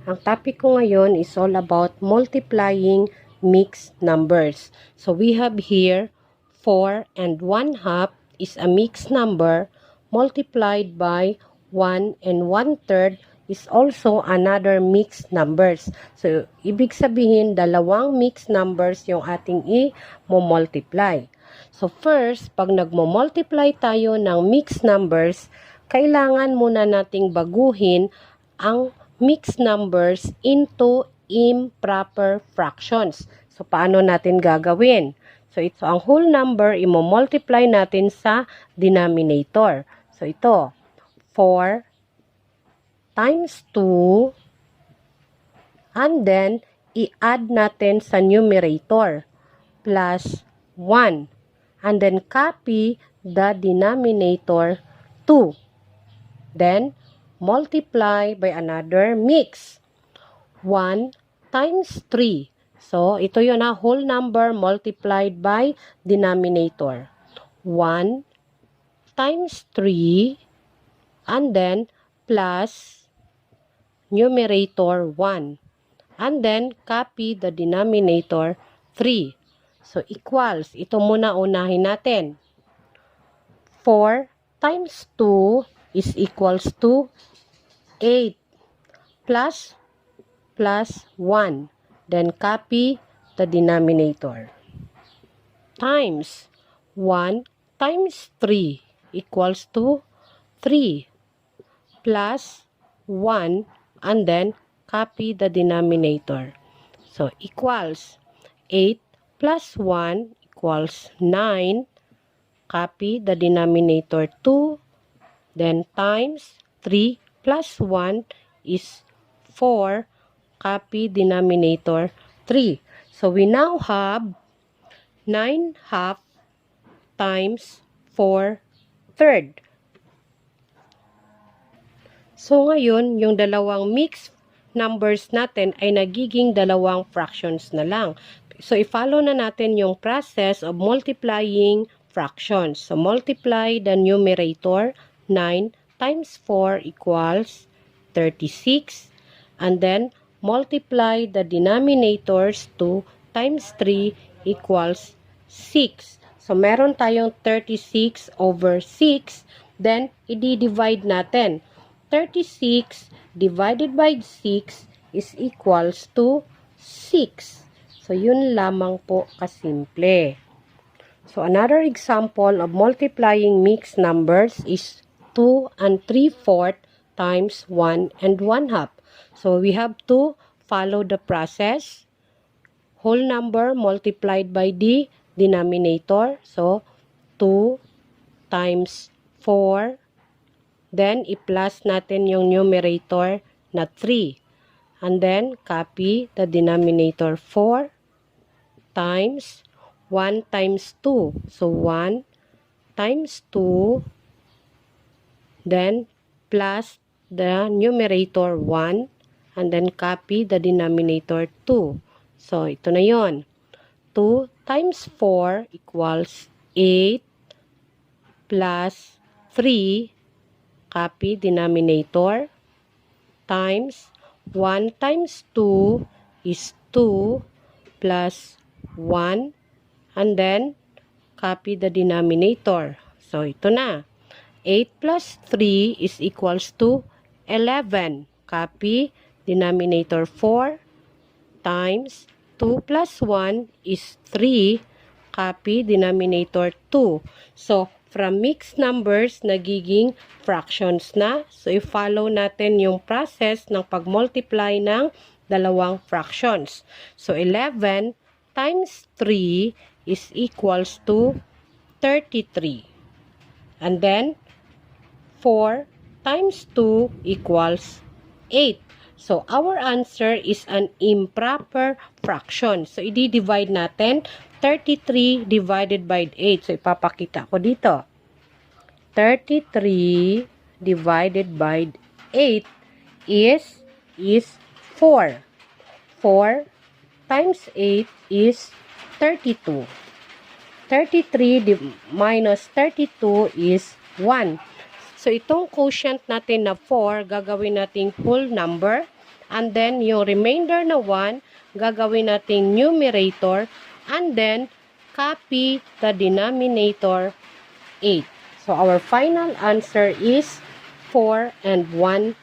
Ang topic ko ngayon is all about multiplying mixed numbers. So we have here 4 and 1/2 is a mixed number multiplied by 1 and 1/3 is also another mixed numbers. So ibig sabihin dalawang mixed numbers yung ating i-multiply. So first, pag nagmo-multiply tayo ng mixed numbers, kailangan muna nating baguhin ang mixed numbers into improper fractions. So, paano natin gagawin? So, ito ang whole number, imo-multiply natin sa denominator. So, ito, 4 times 2, and then, i-add natin sa numerator, plus 1. And then, copy the denominator 2. Then, multiply by another mix. 1 times 3. So, ito yun na, whole number multiplied by denominator. 1 times 3, and then plus numerator 1. And then, copy the denominator 3. So, equals. Ito muna unahin natin. 4 times 2 is equals to 8 plus 1. Then copy the denominator. Times 1 times 3 equals to 3 plus 1, and then copy the denominator. So equals 8 plus 1 equals 9. Copy the denominator 2. Then times 3 plus 1 is 4. Copy denominator 3. So we now have 9/2 times 4/3. So ngayon, yung dalawang mixed numbers natin ay nagiging dalawang fractions na lang. So i-follow na natin yung process of multiplying fractions. So multiply the numerator. 9 times 4 equals 36. And then, multiply the denominators. 2 times 3 equals 6. So, meron tayong 36 over 6. Then, i-divide natin. 36 divided by 6 is equals to 6. So, yun lamang po kasimple. So, another example of multiplying mixed numbers is 2 and 3/4 times 1 and 1/2. So, we have to follow the process. Whole number multiplied by the denominator. So, 2 times 4. Then, i-plus natin yung numerator na 3. And then, copy the denominator 4 times 1 times 2. So, 1 times 2. Then, plus the numerator 1, and then copy the denominator 2. So, ito na yon. 2 times 4 equals 8 plus 3, copy denominator, times 1 times 2 is 2 plus 1, and then copy the denominator. So, ito na. 8 plus 3 is equals to 11. Copy denominator 4 times 2 plus 1 is 3. Copy denominator 2. So, from mixed numbers, nagiging fractions na. So, i-follow natin yung process ng pag-multiply ng dalawang fractions. So, 11 times 3 is equals to 33. And then, 4 times 2 equals 8. So, our answer is an improper fraction. So, i-divide natin 33 divided by 8. So, ipapakita ko dito. 33 divided by 8 is 4. 4 times 8 is 32. 33 minus 32 is 1. So, itong quotient natin na 4, gagawin nating whole number. And then, yung remainder na 1, gagawin nating numerator. And then, copy the denominator 8. So, our final answer is 4 and 1/8.